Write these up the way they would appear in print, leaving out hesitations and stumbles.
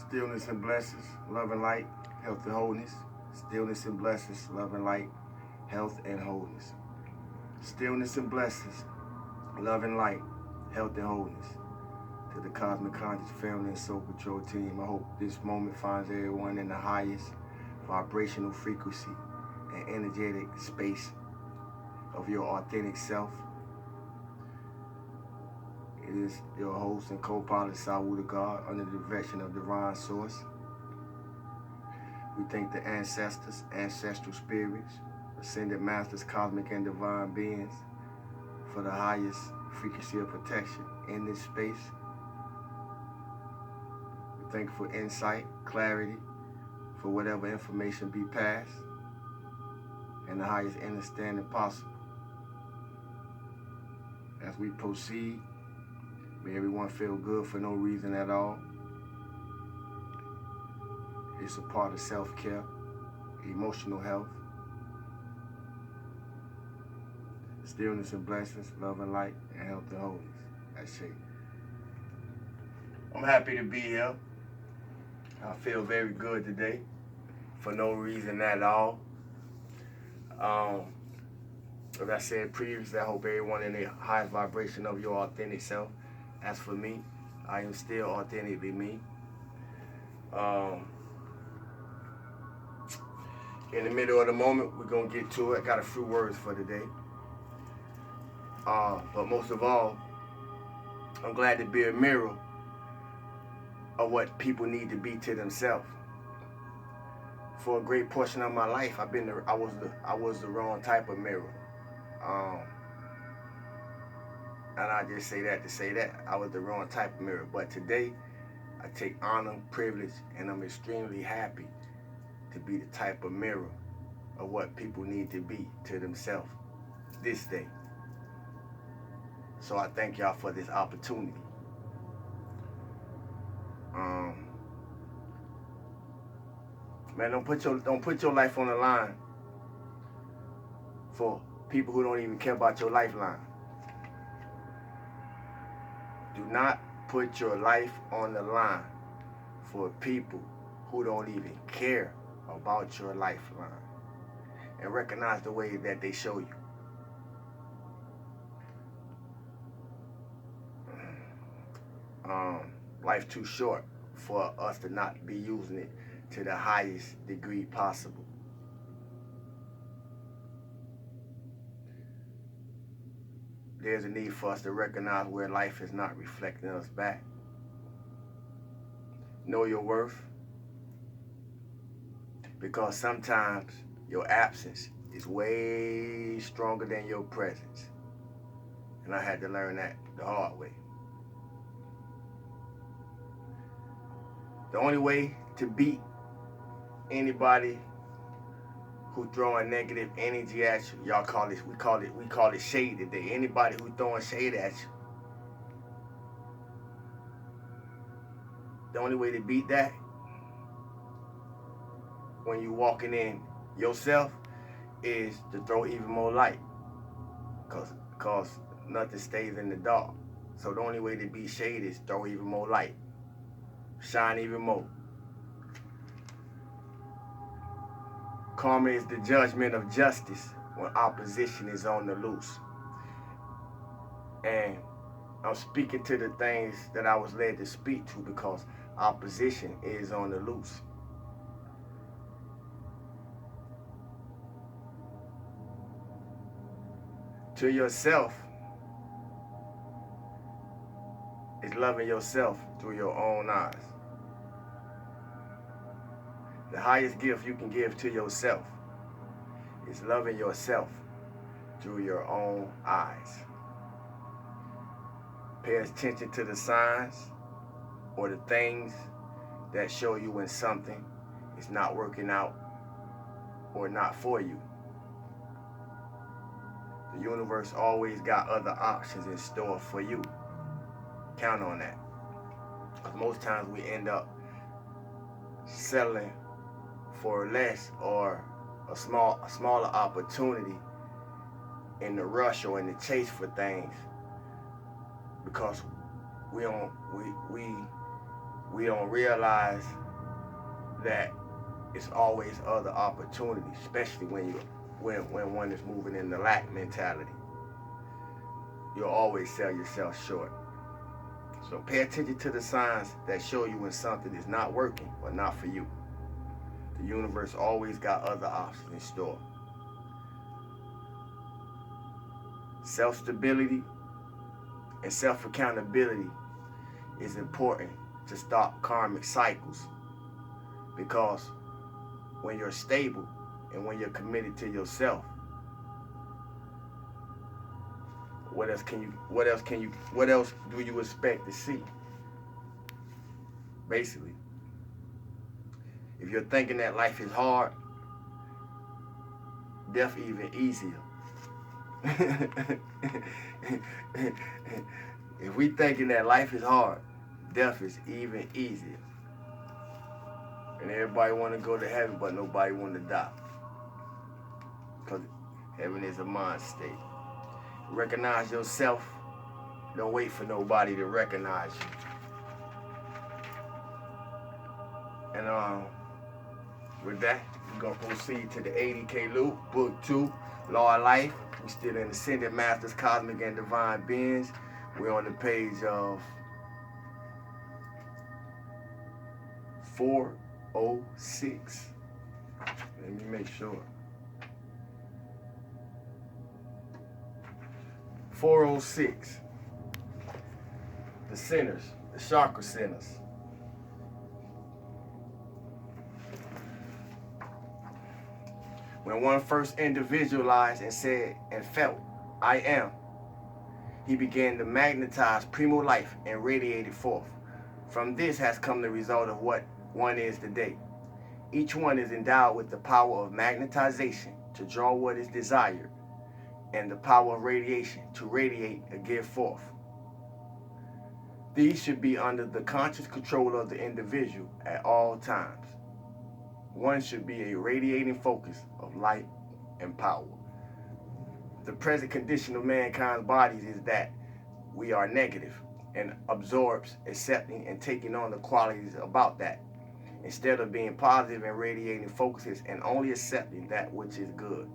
Stillness and blessings, love and light, health and wholeness. Stillness and blessings, love and light, health and wholeness. Stillness and blessings, love and light, health and wholeness. To the Cosmic Conscious Family and Soul Patrol team, I hope this moment finds everyone in the highest vibrational frequency and energetic space of your authentic self. It is your host and co-pilot, Sawu God, under the direction of Divine Source. We thank the ancestors, ancestral spirits, ascended masters, cosmic and divine beings for the highest frequency of protection in this space. We thank you for insight, clarity, for whatever information be passed, and the highest understanding possible. As we proceed, may everyone feel good for no reason at all. It's a part of self-care, emotional health, stillness and blessings, love and light, and health and wholeness. That's it. I'm happy to be here. I feel very good today for no reason at all. As I said previously, I hope everyone in the highest vibration of your authentic self. As for me, I am still authentically me. In the middle of the moment, we're going to get to it. I got a few words for today. But most of all, I'm glad to be a mirror of what people need to be to themselves. For a great portion of my life, I was the wrong type of mirror. And I just say that to say that. I was the wrong type of mirror. But today, I take honor, privilege, and I'm extremely happy to be the type of mirror of what people need to be to themselves this day. So I thank y'all for this opportunity. Man, don't put your life on the line for people who don't even care about your lifeline. Do not put your life on the line for people who don't even care about your lifeline. And recognize the way that they show you. Life's too short for us to not be using it to the highest degree possible. There's a need for us to recognize where life is not reflecting us back. Know your worth. Because sometimes your absence is way stronger than your presence. And I had to learn that the hard way. The only way to beat anybody who throwing negative energy at you, we call it shade today. Anybody who throwing shade at you. The only way to beat that, when you walking in yourself, is to throw even more light. Cause nothing stays in the dark. So the only way to beat shade is throw even more light. Shine even more. Karma is the judgment of justice when opposition is on the loose. And I'm speaking to the things that I was led to speak to because opposition is on the loose. To yourself is loving yourself through your own eyes. The highest gift you can give to yourself is loving yourself through your own eyes. Pay attention to the signs or the things that show you when something is not working out or not for you. The universe always got other options in store for you. Count on that. Because most times we end up settling for less or a smaller opportunity in the rush or in the chase for things, because we we don't realize that it's always other opportunities, especially when one is moving in the lack mentality. You'll always sell yourself short. So pay attention to the signs that show you when something is not working or not for you. The universe always got other options in store. Self-stability and self-accountability is important to stop karmic cycles, because when you're stable and when you're committed to yourself, what else do you expect to see? Basically, if you're thinking that life is hard, death even easier. If we thinking that life is hard, death is even easier. And everybody want to go to heaven, but nobody want to die. Because heaven is a mind state. Recognize yourself. Don't wait for nobody to recognize you. And with that, we're going to proceed to the 80K loop, book 2, Law of Life. We're still in Ascended Masters, Cosmic and Divine Beings. We're on the page of 406. Let me make sure. 406. The centers, the chakra centers. When one first individualized and said and felt, I am, he began to magnetize primo life and radiate it forth. From this has come the result of what one is today. Each one is endowed with the power of magnetization to draw what is desired, and the power of radiation to radiate and give forth. These should be under the conscious control of the individual at all times. One should be a radiating focus of light and power. The present condition of mankind's bodies is that we are negative and absorbs, accepting, and taking on the qualities about that, instead of being positive and radiating focuses and only accepting that which is good.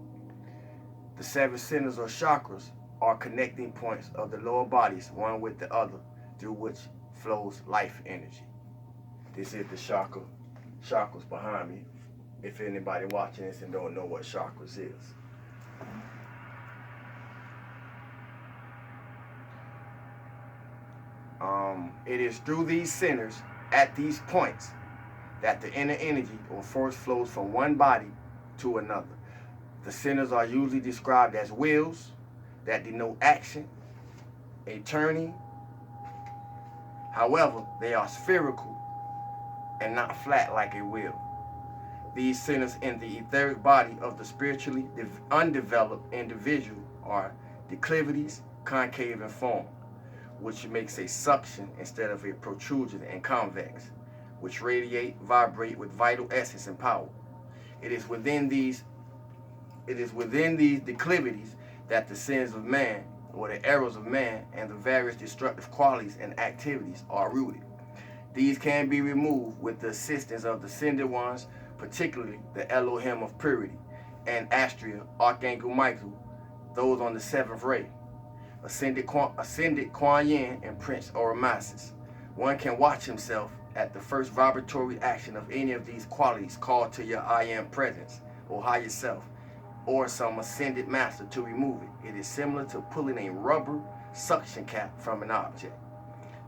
The 7 centers or chakras are connecting points of the lower bodies, one with the other, through which flows life energy. This is the chakras behind me, if anybody watching this and don't know what chakras is. It is through these centers, at these points, that the inner energy or force flows from one body to another. The centers are usually described as wheels that denote action, a turning. However, they are spherical and not flat like a wheel. These centers in the etheric body of the spiritually undeveloped individual are declivities, concave in form, which makes a suction instead of a protrusion, and convex, which radiate, vibrate with vital essence and power. It is within these declivities that the sins of man, or the errors of man, and the various destructive qualities and activities are rooted. These can be removed with the assistance of the ascended ones, particularly the Elohim of purity and Astrea, Archangel Michael, those on the 7th ray, ascended Kuan Yin, and Prince Oramasis. One can watch himself at the first vibratory action of any of these qualities called to your I am presence or higher self, or some ascended master to remove it. It is similar to pulling a rubber suction cap from an object.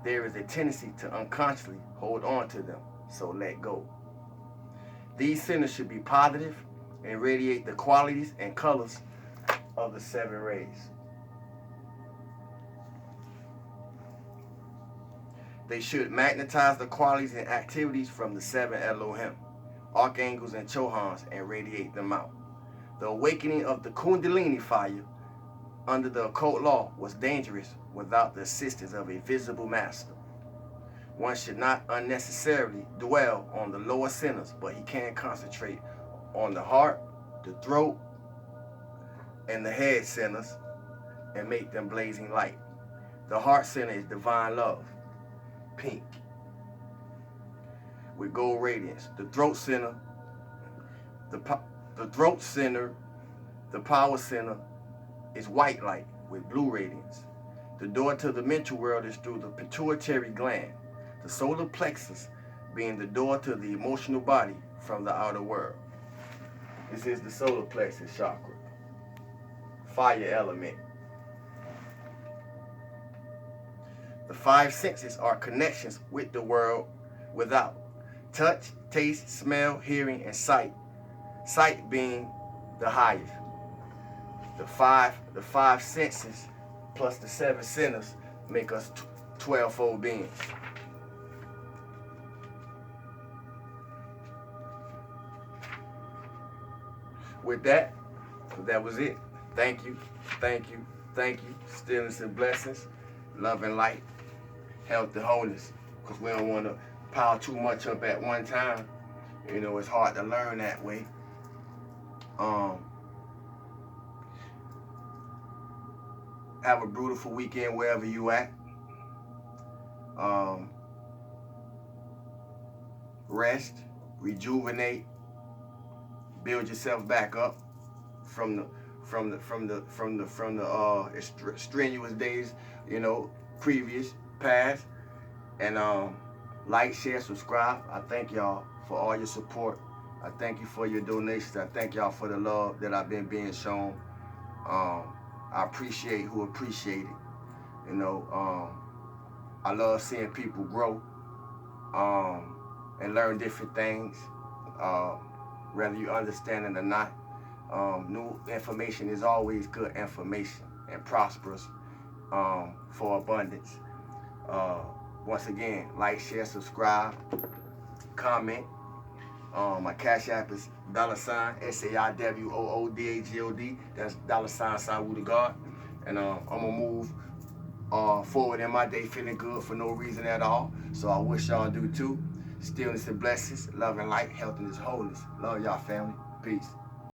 There is a tendency to unconsciously hold on to them, so let go. These centers should be positive and radiate the qualities and colors of the 7 rays. They should magnetize the qualities and activities from the 7 Elohim, archangels and chohans, and radiate them out. The awakening of the Kundalini fire under the occult law was dangerous without the assistance of a visible master. One should not unnecessarily dwell on the lower centers, but he can concentrate on the heart, the throat, and the head centers and make them blazing light. The heart center is divine love, pink. with gold radiance. The throat center, the throat center, the power center is white light with blue radiance. The door to the mental world is through the pituitary gland. The solar plexus being the door to the emotional body from the outer world. This is the solar plexus chakra. Fire element. The five senses are connections with the world without. Touch, taste, smell, hearing, and sight. Sight being the highest. The five senses plus the seven centers make us 12-fold beings. With that was it. Thank you, thank you, thank you. Stillness and blessings, love and light, health and wholeness. Because we don't want to pile too much up at one time. You know, it's hard to learn that way. Have a beautiful weekend wherever you at. Rest, rejuvenate, build yourself back up from the strenuous days, you know, past. And like, share, subscribe. I thank y'all for all your support. I thank you for your donations. I thank y'all for the love that I've been being shown. I appreciate who appreciate it. You know, I love seeing people grow and learn different things, whether you understand it or not. New information is always good information and prosperous for abundance. Once again, like, share, subscribe, comment. My Cash App is $SAIWOODAGOD. That's $Sawu the God. And I'm gonna move forward in my day feeling good for no reason at all. So I wish y'all do too. Stillness and blessings, love and light, health and wholeness. Love y'all, family. Peace.